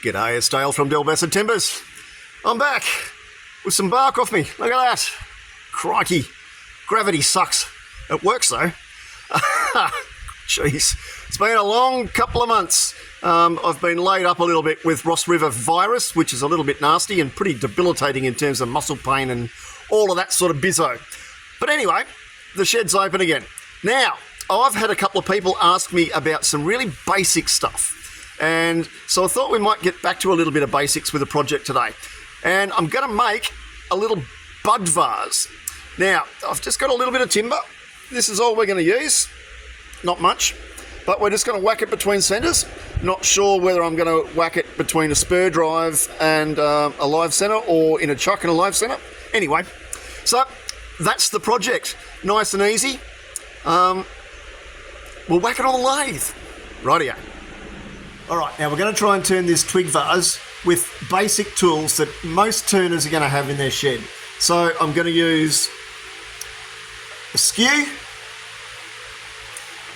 G'day, it's Dale from Delbasid Timbers. I'm back with some bark off me. Look at that. Crikey. Gravity sucks. It works though. Jeez. It's been a long couple of months. I've been laid up a little bit with Ross River virus, which is a little bit nasty and pretty debilitating in terms of muscle pain and all of that sort of bizzo. But anyway, the shed's open again. Now, I've had a couple of people ask me about some really basic stuff. And so I thought we might get back to a little bit of basics with the project today. And I'm going to make a little bud vase. Now, I've just got a little bit of timber. This is all we're going to use. Not much, but we're just going to whack it between centres. Not sure whether I'm going to whack it between a spur drive and a live centre or in a chuck and a live centre. Anyway, so that's the project. Nice and easy. We'll whack it on the lathe. Rightio. All right, now we're going to try and turn this twig vase with basic tools that most turners are going to have in their shed. So I'm going to use a skew,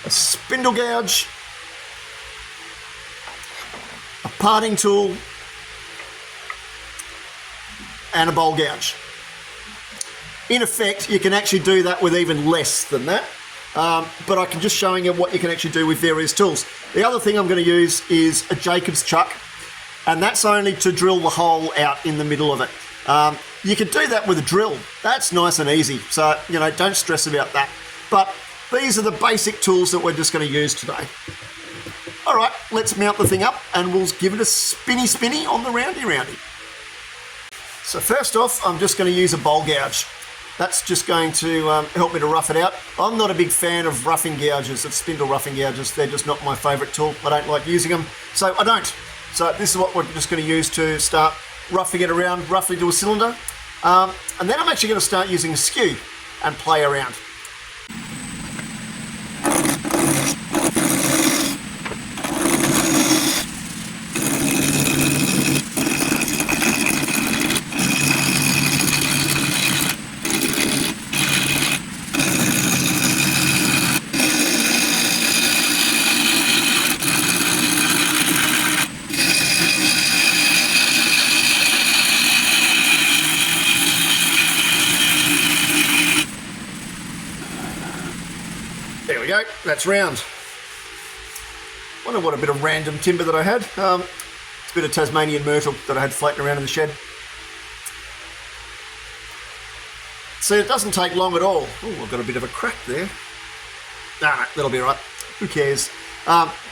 a spindle gouge, a parting tool, and a bowl gouge. In effect, you can actually do that with even less than that. But I can just showing you what you can actually do with various tools. The other thing I'm going to use is a Jacob's chuck, and that's only to drill the hole out in the middle of it. You can do that with a drill. That's nice and easy, so don't stress about that. But these are the basic tools that we're just going to use today. All right, let's mount the thing up and we'll give it a spinny on the roundy. So first off, I'm just going to use a bowl gouge. That's just going to help me to rough it out. I'm not a big fan of roughing gouges, of spindle roughing gouges. They're just not my favourite tool. I don't like using them, so I don't. So this is what we're just going to use to start roughing it around roughly to a cylinder. And then I'm actually going to start using a skew and play around. There we go, that's round. Wonder what a bit of random timber that I had. It's a bit of Tasmanian myrtle that I had floating around in the shed. See, it doesn't take long at all. Oh, I've got a bit of a crack there. Nah, that'll be right. Who cares?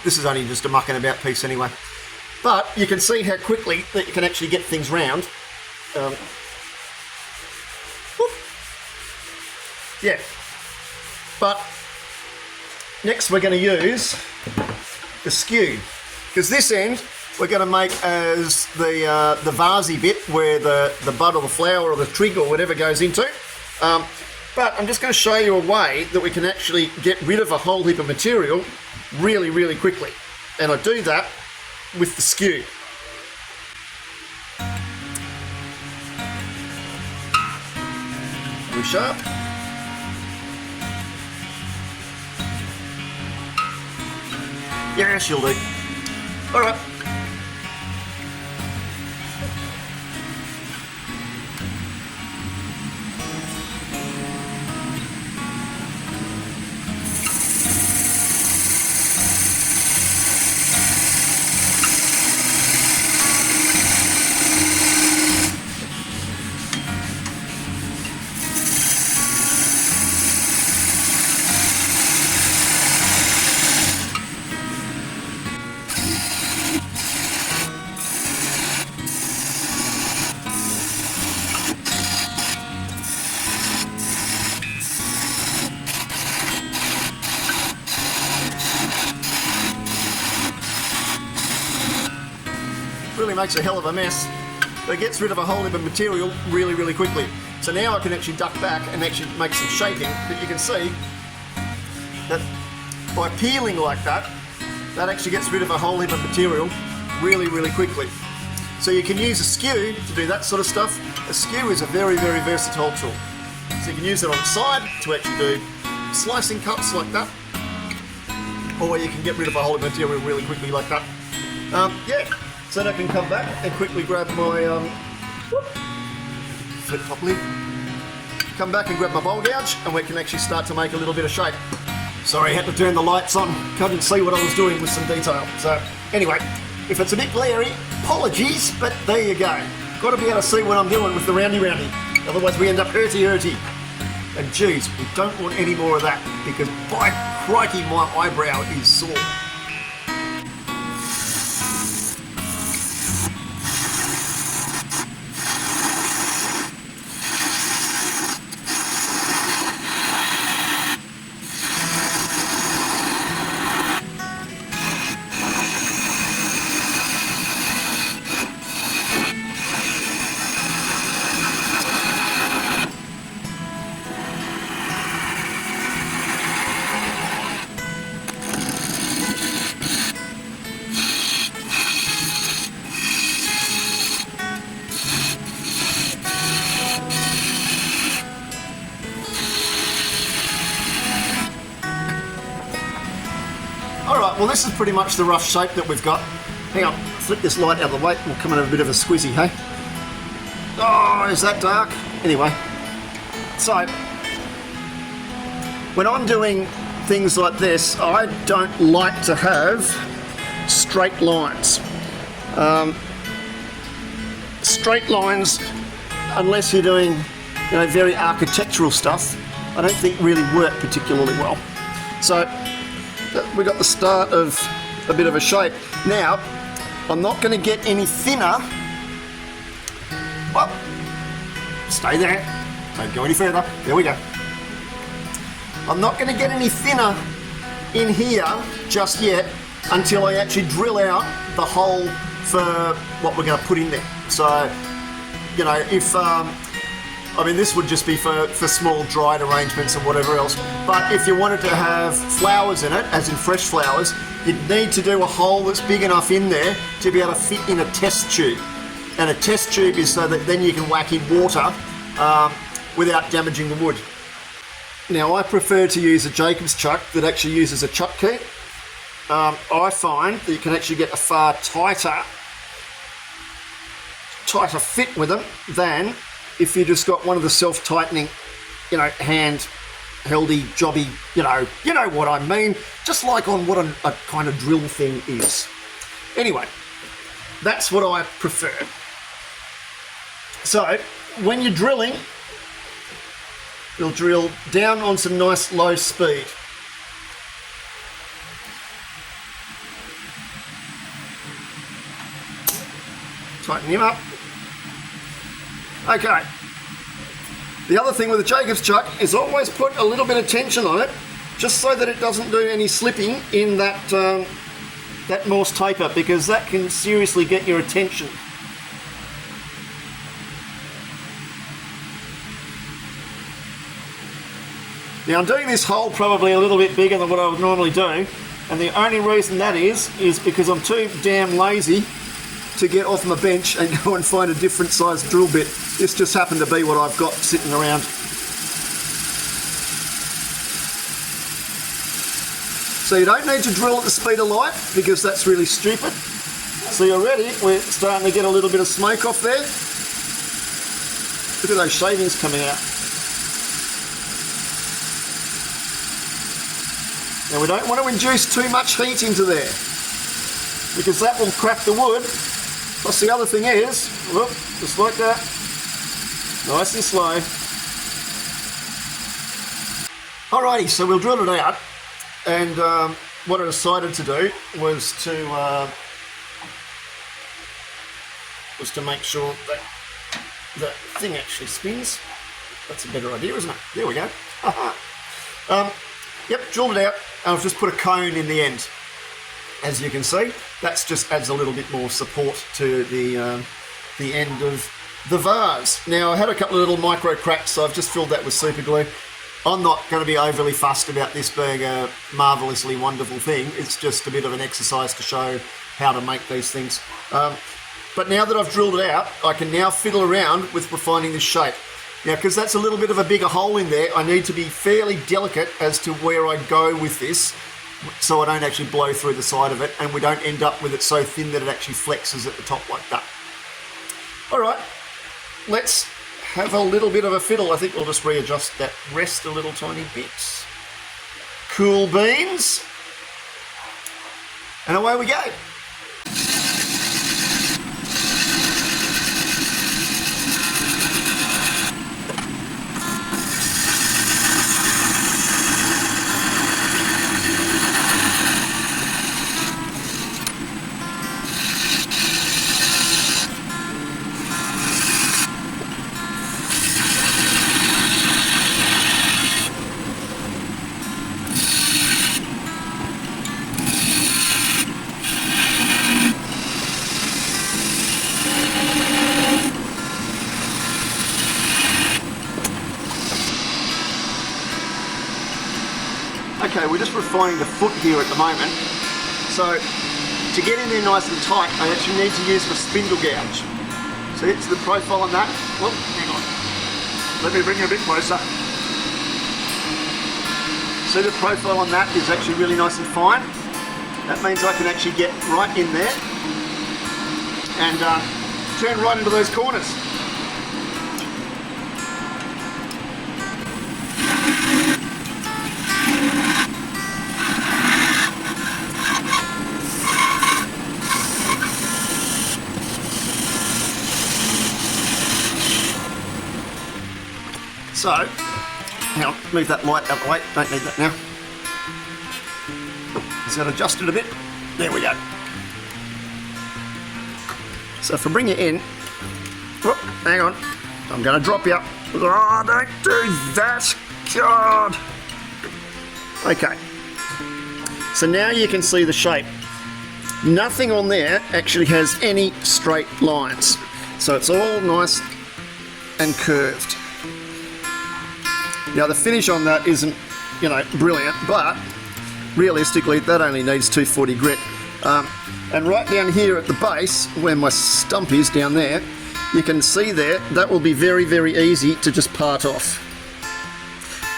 This is only just a mucking about piece anyway. But you can see how quickly that you can actually get things round. Yeah. But next we're going to use the skew, because this end we're going to make as the vasey bit where the bud or the flower or the twig or whatever goes into. But I'm just going to show you a way that we can actually get rid of a whole heap of material really quickly. And I do that with the skew. Very sharp. Yeah, she'll do. All right. Really makes a hell of a mess, but it gets rid of a whole heap of material really quickly. So now I can actually duck back and actually make some shaping that you can see that by peeling like that, that actually gets rid of a whole heap of material really quickly. So you can use a skew to do that sort of stuff. A skew is a very versatile tool. So you can use it on the side to actually do slicing cuts like that, or you can get rid of a whole heap of material really quickly like that. Yeah. so that I can come back and quickly grab my, flip properly, come back and grab my bowl gouge, and we can actually start to make a little bit of shape. Sorry, I had to turn the lights on, couldn't see what I was doing with some detail. So anyway, if it's a bit glary, apologies, but there you go. Got to be able to see what I'm doing with the roundy, otherwise we end up hurty. And geez, we don't want any more of that, because by crikey, my eyebrow is sore. Alright, well this is pretty much the rough shape that we've got. Hang on, flip this light out of the way, we'll come in a bit of a squizzy, hey? Oh, is that dark? Anyway, so, when I'm doing things like this, I don't like to have straight lines. Straight lines, unless you're doing, you know, very architectural stuff, I don't think really work particularly well. So, we got the start of a bit of a shape. Now, I'm not going to get any thinner. Well, stay there. Don't go any further. There we go. I'm not going to get any thinner in here just yet until I actually drill out the hole for what we're going to put in there. So, you know, if I mean, this would just be for small dried arrangements and whatever else. But if you wanted to have flowers in it, as in fresh flowers, you'd need to do a hole that's big enough in there to be able to fit in a test tube. And a test tube is so that then you can whack in water without damaging the wood. Now, I prefer to use a Jacob's chuck that actually uses a chuck key. I find that you can actually get a far tighter fit with them than if you just got one of the self-tightening, you know, hand-heldy, jobby, you know what I mean, just like on what a kind of drill thing is. Anyway, that's what I prefer. So, when you're drilling, you'll drill down on some nice low speed. Tighten him up. Okay, the other thing with the Jacob's chuck is always put a little bit of tension on it, just so that it doesn't do any slipping in that that Morse taper, because that can seriously get your attention. Now I'm doing this hole probably a little bit bigger than what I would normally do, and the only reason that is because I'm too damn lazy to get off my bench and go and find a different size drill bit. This just happened to be what I've got sitting around. So you don't need to drill at the speed of light, because that's really stupid. See, already we're starting to get a little bit of smoke off there. Look at those shavings coming out. Now we don't want to induce too much heat into there, because that will crack the wood. Plus the other thing is, look, just like that, nice and slow. Alrighty, so we'll drill it out, and what I decided to do was to make sure that the thing actually spins. That's a better idea, isn't it? There we go. Yep, drilled it out, and I've just put a cone in the end. As you can see, that just adds a little bit more support to the end of the vase. Now, I had a couple of little micro cracks, so I've just filled that with super glue. I'm not going to be overly fussed about this being a marvellously wonderful thing. It's just a bit of an exercise to show how to make these things. But now that I've drilled it out, I can now fiddle around with refining this shape. Now, because that's a little bit of a bigger hole in there, I need to be fairly delicate as to where I go with this. so I don't actually blow through the side of it, and we don't end up with it so thin that it actually flexes at the top like that. All right, let's have a little bit of a fiddle. I think we'll just readjust that rest a little tiny bit. Cool beans. And away we go. Okay, we're just refining the foot here at the moment. So to get in there nice and tight, I actually need to use the spindle gouge. So it's the profile on that. Well, hang on. Let me bring you a bit closer. See, the profile on that is actually really nice and fine. That means I can actually get right in there and turn right into those corners. So, now move that light out of the way, don't need that now. Is that adjusted a bit? There we go. So if I bring it in, whoop, hang on, I'm going to drop you. Oh, don't do that, God. Okay, so now you can see the shape. Nothing on there actually has any straight lines. So it's all nice and curved. Now the finish on that isn't, you know, brilliant, but realistically that only needs 240 grit. And right down here at the base, where my stump is down there, you can see there, that will be very, very easy to just part off.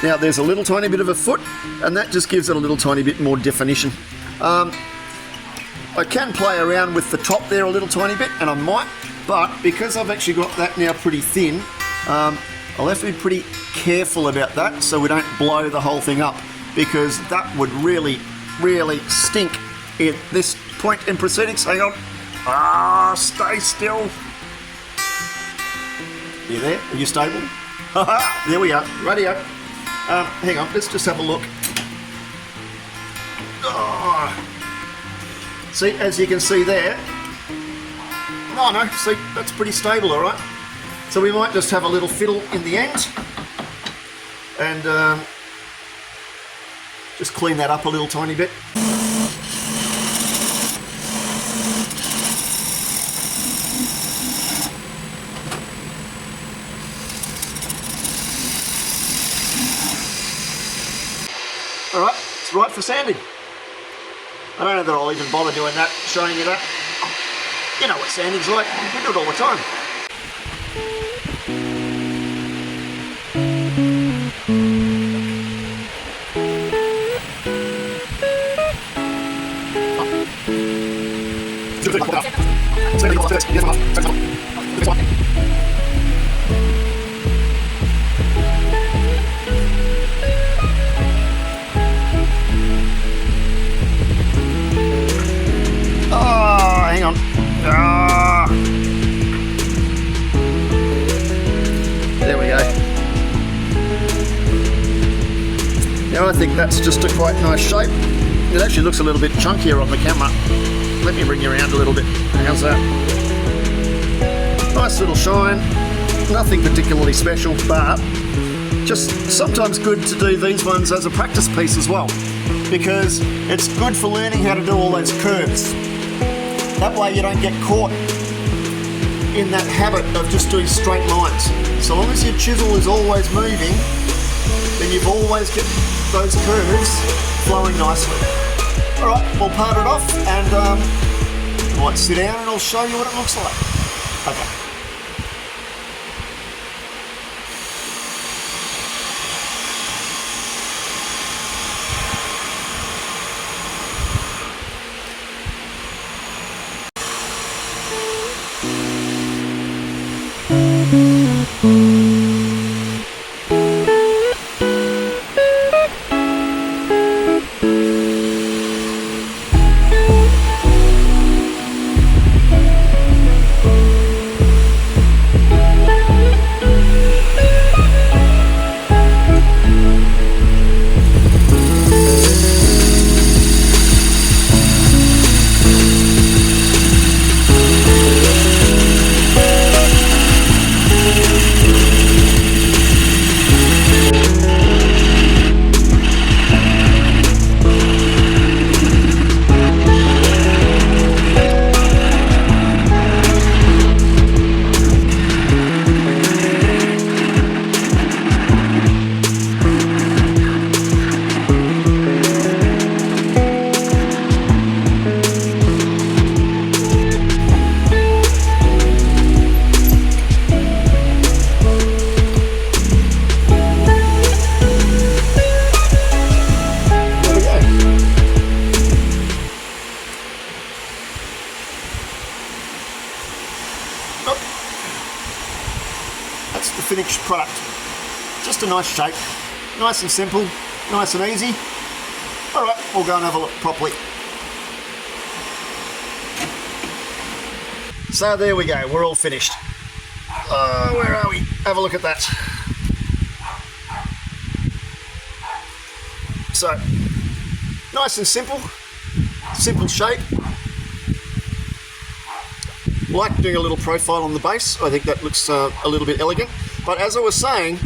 Now there's a little tiny bit of a foot, and that just gives it a little tiny bit more definition. I can play around with the top there a little tiny bit, and I might, but because I've actually got that now pretty thin, I'll have to be pretty careful about that so we don't blow the whole thing up, because that would really, really stink at this point in proceedings. Hang on. Stay still. You there? Are you stable? There we are. Radio. Hang on, let's just have a look. See, as you can see there. Oh no, see, that's pretty stable, all right. So we might just have a little fiddle in the end and just clean that up a little tiny bit. All right, it's right for sanding. I don't know that I'll even bother doing that, showing you that. You know what sanding's like, we do it all the time. Hang on. There we go. Now I think that's just a quite nice shape. It actually looks a little bit chunkier on the camera. Let me bring you around a little bit. How's that? Nice little shine. Nothing particularly special, but just sometimes good to do these ones as a practice piece as well, because it's good for learning how to do all those curves. That way you don't get caught in that habit of just doing straight lines. So long as your chisel is always moving, then you've always got those curves flowing nicely. Alright, we'll part it off and I might sit down and I'll show you what it looks like. Okay. That's the finished product. Just a nice shape, nice and simple, nice and easy. All right, we'll go and have a look properly. So there we go, we're all finished. Where are we? Have a look at that. So, nice and simple shape. Like doing a little profile on the base. I think that looks a little bit elegant. But as I was saying,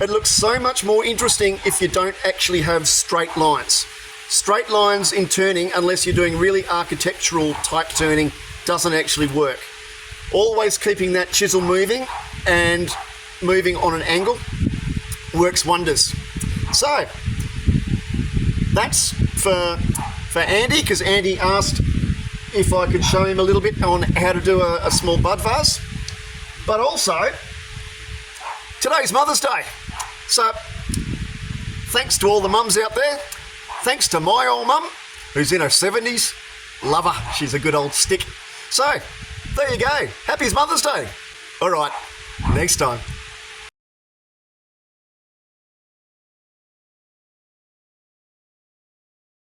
it looks so much more interesting if you don't actually have straight lines. Straight lines in turning, unless you're doing really architectural type turning, doesn't actually work. Always keeping that chisel moving and moving on an angle works wonders. So that's for Andy, because Andy asked if I could show him a little bit on how to do a small bud vase. But also, today's Mother's Day. So thanks to all the mums out there. Thanks to my old mum, who's in her 70s. Love her, she's a good old stick. So, there you go. Happy Mother's Day. All right, next time.